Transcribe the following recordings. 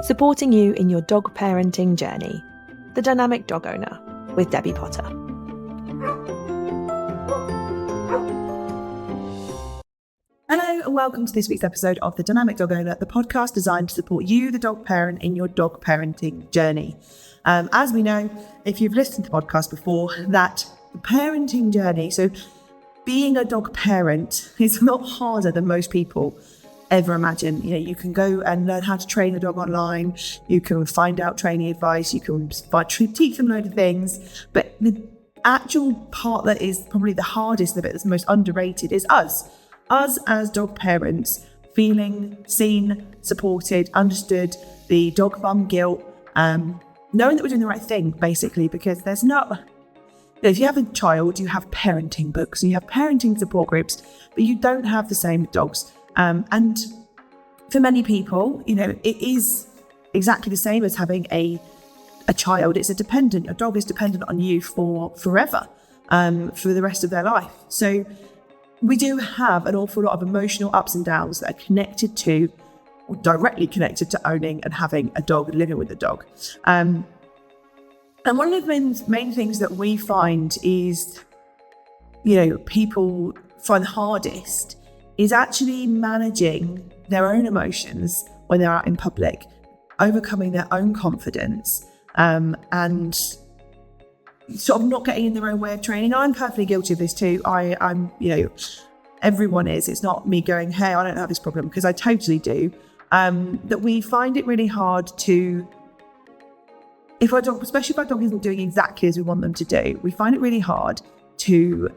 supporting you in your dog parenting journey. The Dynamic Dog Owner with Debbie Potter. Hello and welcome to this week's episode of The Dynamic Dog Owner, the podcast designed to support you, the dog parent, in your dog parenting journey. As we know, if you've listened to the podcast before, that the parenting journey, so being a dog parent, is a lot harder than most people ever imagine. You know, you can go and learn how to train a dog online, you can find out training advice, you can teach them a load of things, but the actual part that is probably the hardest, the bit that's most underrated, is us as dog parents, feeling seen, supported, understood, the dog bum guilt, knowing that we're doing the right thing, basically, because there's not... If you have a child, you have parenting books, and you have parenting support groups, but you don't have the same with dogs. And for many people, you know, it is exactly the same as having a child. It's a dependent. Your dog is dependent on you for forever, for the rest of their life. So we do have an awful lot of emotional ups and downs that are connected to, or directly connected to, owning and having a dog and living with a dog. And one of the main things that we find is, you know, people find hardest is actually managing their own emotions when they're out in public, overcoming their own confidence, and sort of not getting in their own way of training. I'm perfectly guilty of this too. I'm, you know, everyone is. It's not me going, hey, I don't have this problem, because I totally do. That we find it really hard to, if our dog, especially if our dog isn't doing exactly as we want them to do, we find it really hard to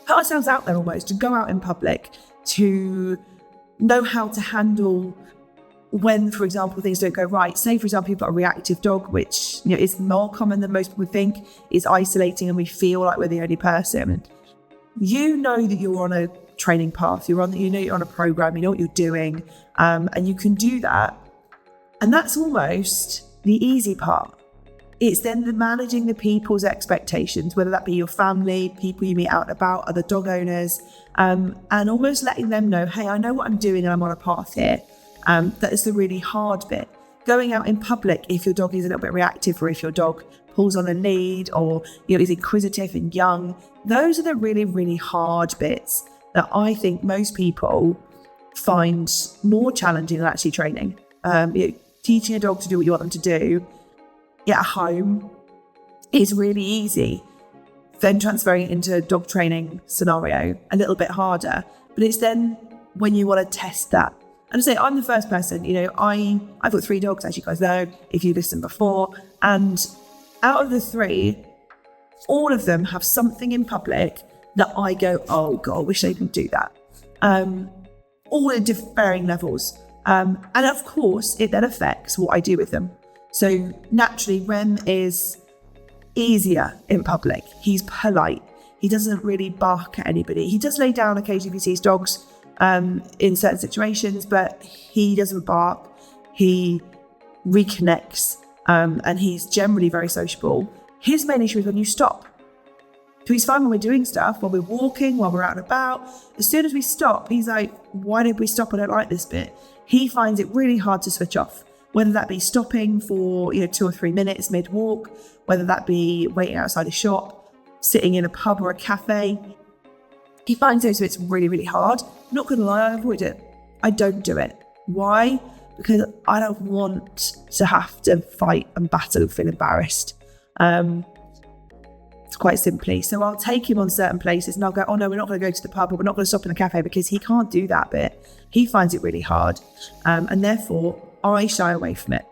put ourselves out there, almost to go out in public, to know how to handle when, for example, things don't go right. Say, for example, you've got a reactive dog, which, you know, is more common than most people think, is isolating, and we feel like we're the only person. You know that you're on a training path, you know you're on a program, you know what you're doing, and you can do that. And that's almost the easy part. It's then managing the people's expectations, whether that be your family, people you meet out and about, other dog owners, and almost letting them know, hey, I know what I'm doing and I'm on a path here. That is the really hard bit. Going out in public, if your dog is a little bit reactive, or if your dog pulls on a lead, or, you know, is inquisitive and young, those are the really, really hard bits that I think most people find more challenging than actually training. You know, teaching a dog to do what you want them to do at home is really easy. Then transferring it into a dog training scenario, a little bit harder. But it's then when you want to test that. And I say, I'm the first person, you know, I've got 3 dogs, as you guys know, if you listened before. And out of the 3, all of them have something in public that I go, oh God, I wish they didn't do that. All at varying levels. And of course, it then affects what I do with them. So naturally, Rem is easier in public. He's polite. He doesn't really bark at anybody. He does lay down occasionally if he sees dogs in certain situations, but he doesn't bark. He reconnects, and he's generally very sociable. His main issue is when you stop. So he's fine when we're doing stuff, while we're walking, while we're out and about. As soon as we stop, he's like, why did we stop? I don't like this bit. He finds it really hard to switch off. Whether that be stopping for 2 or 3 minutes mid-walk, whether that be waiting outside a shop, sitting in a pub or a cafe. He finds those bits really, really hard. I'm not going to lie, I avoid it. I don't do it. Why? Because I don't want to have to fight and battle and feel embarrassed. It's quite simply. So I'll take him on certain places and I'll go, oh no, we're not going to go to the pub, or we're not going to stop in a cafe, because he can't do that bit. He finds it really hard. And therefore, I shy away from it.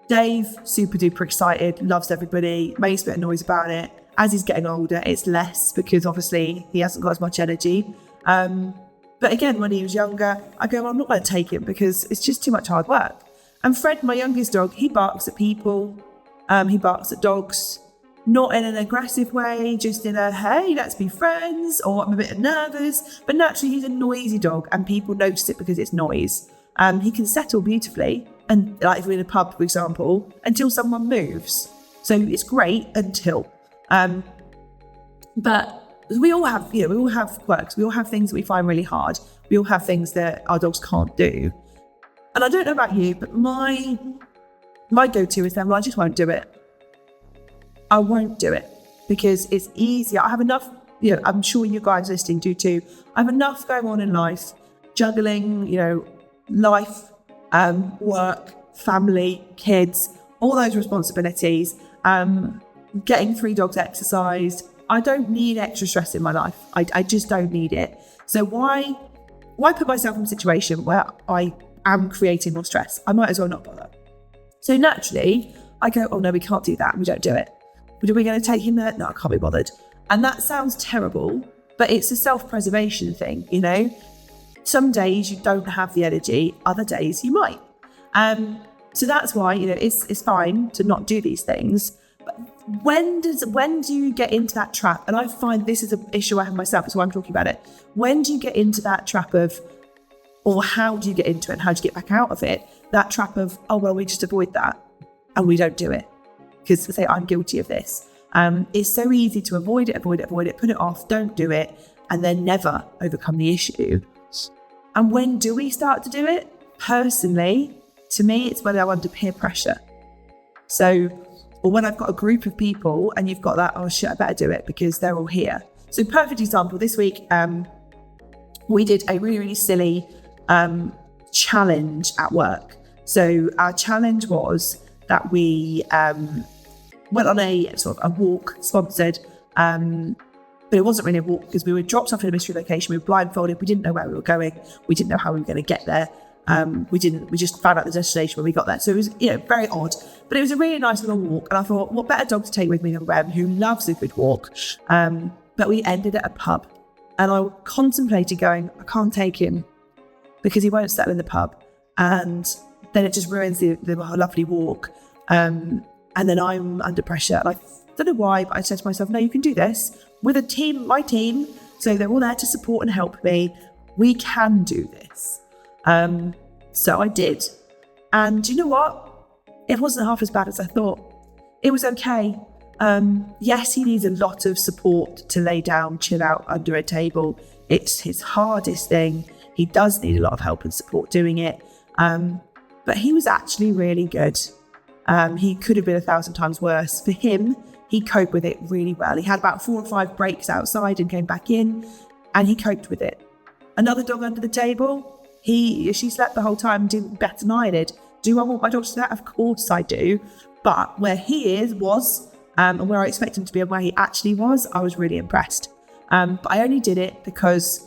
Dave, super duper excited, loves everybody, makes a bit of noise about it. As he's getting older, it's less, because obviously he hasn't got as much energy. But again, when he was younger, I go, well, I'm not going to take him because it's just too much hard work. And Fred, my youngest dog, he barks at people. He barks at dogs, not in an aggressive way, just in a, hey, let's be friends, or I'm a bit nervous. But naturally, he's a noisy dog, and people notice it because it's noise. He can settle beautifully, and like if we're in a pub, for example, until someone moves. So it's great until. But we all have quirks. We all have things that we find really hard. We all have things that our dogs can't do. And I don't know about you, but my go-to is then, well, I just won't do it. I won't do it because it's easier. I have enough, I'm sure you guys listening do too. I have enough going on in life, juggling, life, work, family, kids, all those responsibilities, getting 3 dogs exercised. I don't need extra stress in my life. I just don't need it. So why put myself in a situation where I am creating more stress? I might as well not bother. So naturally, I go, oh no, we can't do that. We don't do it. But are we going to take him there? No, I can't be bothered. And that sounds terrible, but it's a self-preservation thing, Some days you don't have the energy, other days you might. So that's why, it's fine to not do these things. But when do you get into that trap? And I find this is an issue I have myself, that's why I'm talking about it. When do you get into that trap of, or how do you get into it and how do you get back out of it? That trap of, oh, well, we just avoid that and we don't do it. Because say I'm guilty of this. It's so easy to avoid it, put it off, don't do it, and then never overcome the issue. And when do we start to do it? Personally, to me, it's when I'm under peer pressure. So, or when I've got a group of people and you've got that, oh shit, I better do it because they're all here. So perfect example, this week, we did a really, really silly challenge at work. So our challenge was that we went on a sort of a walk sponsored, but it wasn't really a walk because we were dropped off in a mystery location. We were blindfolded. We didn't know where we were going. We didn't know how we were going to get there. We just found out the destination when we got there. So it was, very odd, but it was a really nice long walk. And I thought, what better dog to take with me than Rem, who loves a good walk. But we ended at a pub and I contemplated going, I can't take him because he won't settle in the pub. And then it just ruins the lovely walk. And then I'm under pressure. And I don't know why, but I said to myself, no, you can do this with a team, my team. So they're all there to support and help me. We can do this. So I did. And you know what? It wasn't half as bad as I thought. It was okay. Yes, he needs a lot of support to lay down, chill out under a table. It's his hardest thing. He does need a lot of help and support doing it. But he was actually really good. He could have been 1,000 times worse. For him, he coped with it really well. He had about 4 or 5 breaks outside and came back in, and he coped with it. Another dog under the table, she slept the whole time and didn't bat an eyelid. Do I want my dog to do that? Of course I do. But where he was, and where I expect him to be and where he actually was, I was really impressed. But I only did it because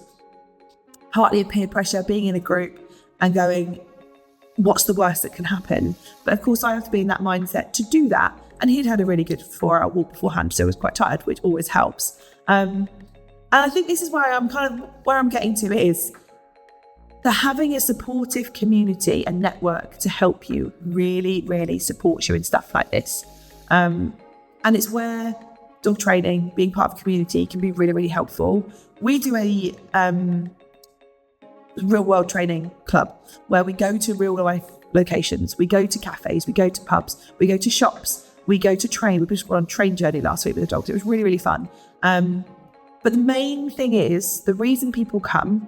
partly of peer pressure, being in a group and going, what's the worst that can happen? But of course I have to be in that mindset to do that. And he'd had a really good 4-hour walk beforehand, so I was quite tired, which always helps. And I think this is where I'm getting to is that having a supportive community and network to help you really, really supports you in stuff like this. And it's where dog training, being part of a community, can be really, really helpful. We do a real world training club where we go to real life locations. We go to cafes, we go to pubs, we go to shops, we go to train. We just went on a train journey last week with the dogs. It was really, really fun. But the main thing is, the reason people come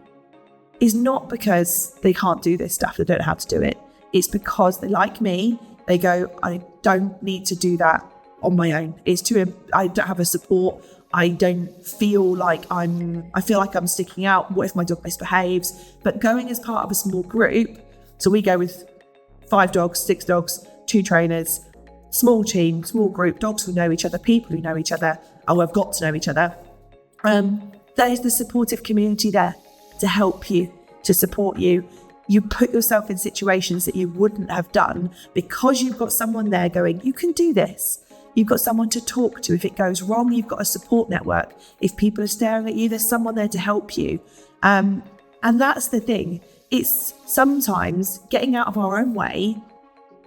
is not because they can't do this stuff, they don't know how to do it. It's because they, like me, they go, I don't need to do that on my own. I don't have a support. I don't feel like I feel like I'm sticking out. What if my dog misbehaves? But going as part of a small group, so we go with 5 dogs, 6 dogs, 2 trainers, small team, small group, dogs who know each other, people who know each other, or have got to know each other. There is the supportive community there to help you, to support you. You put yourself in situations that you wouldn't have done because you've got someone there going, you can do this. You've got someone to talk to. If it goes wrong, you've got a support network. If people are staring at you, there's someone there to help you. And that's the thing. It's sometimes getting out of our own way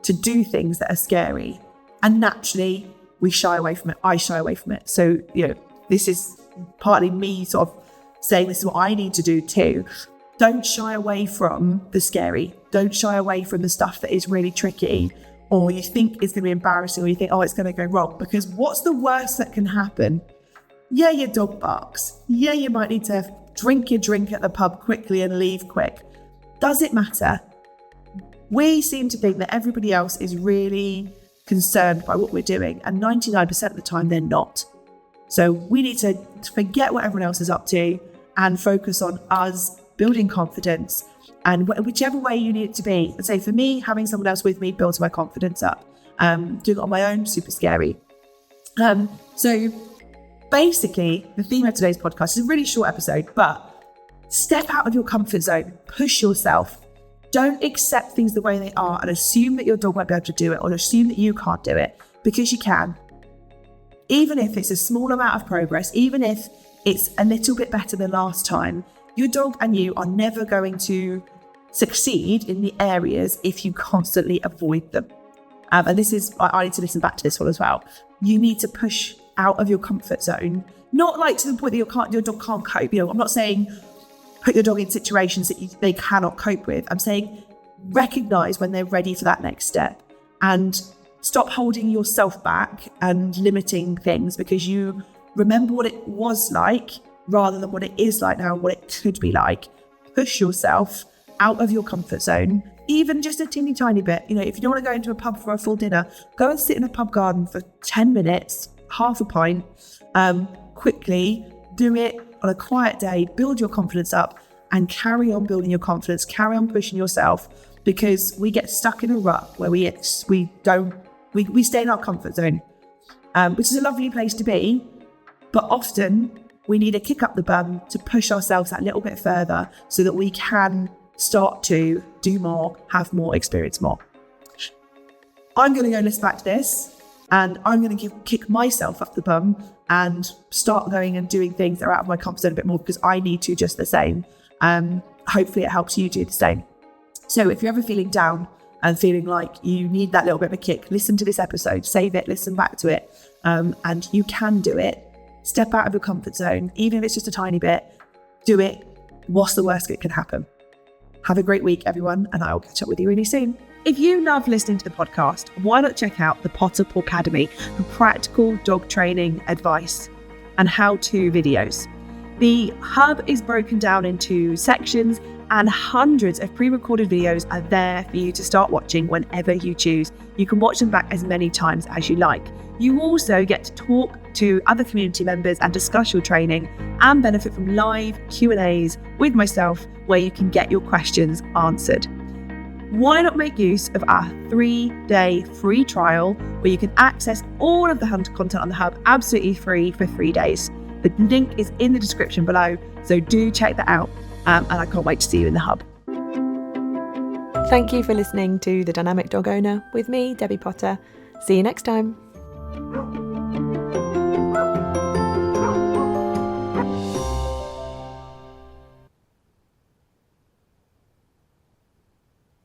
to do things that are scary. And naturally, we shy away from it. I shy away from it. So, this is partly me sort of saying this is what I need to do too. Don't shy away from the scary. Don't shy away from the stuff that is really tricky, or you think it's going to be embarrassing, or you think, oh, it's going to go wrong. Because what's the worst that can happen? Yeah, your dog barks. Yeah, you might need to drink your drink at the pub quickly and leave quick. Does it matter? We seem to think that everybody else is really concerned by what we're doing, and 99% of the time they're not. So we need to forget what everyone else is up to and focus on us building confidence, and whichever way you need it to be. I'd say for me, having someone else with me builds my confidence up. Doing it on my own, super scary. So basically, the theme of today's podcast is a really short episode, but step out of your comfort zone, push yourself. Don't accept things the way they are and assume that your dog won't be able to do it, or assume that you can't do it, because you can. Even if it's a small amount of progress, even if it's a little bit better than last time, your dog and you are never going to succeed in the areas if you constantly avoid them. And this is, I need to listen back to this one as well. You need to push out of your comfort zone, not like to the point that your dog can't cope. I'm not saying put your dog in situations that they cannot cope with. I'm saying recognize when they're ready for that next step, and stop holding yourself back and limiting things because you remember what it was like rather than what it is like now and what it could be like. Push yourself out of your comfort zone, even just a teeny tiny bit. If you don't want to go into a pub for a full dinner, go and sit in a pub garden for 10 minutes, half a pint, quickly. Do it on a quiet day, build your confidence up, and carry on building your confidence, carry on pushing yourself, because we get stuck in a rut where we stay in our comfort zone, which is a lovely place to be, but often we need a kick up the bum to push ourselves that little bit further so that we can start to do more, have more, experience more. I'm going to go listen back to this, and I'm going to kick myself up the bum and start going and doing things that are out of my comfort zone a bit more, because I need to just the same. Hopefully it helps you do the same. So if you're ever feeling down and feeling like you need that little bit of a kick, listen to this episode, save it, listen back to it, and you can do it. Step out of your comfort zone, even if it's just a tiny bit. Do it. What's the worst that can happen? Have a great week, everyone, and I will catch up with you really soon. If you love listening to the podcast, why not check out the Potter Academy for practical dog training advice and how-to videos. The hub is broken down into sections, and hundreds of pre-recorded videos are there for you to start watching whenever you choose. You can watch them back as many times as you like. You also get to talk to other community members and discuss your training, and benefit from live Q&As with myself where you can get your questions answered. Why not make use of our 3-day free trial where you can access all of the Hunter content on the hub absolutely free for 3 days. The link is in the description below, so do check that out. And I can't wait to see you in the hub. Thank you for listening to The Dynamic Dog Owner with me, Debbie Potter. See you next time.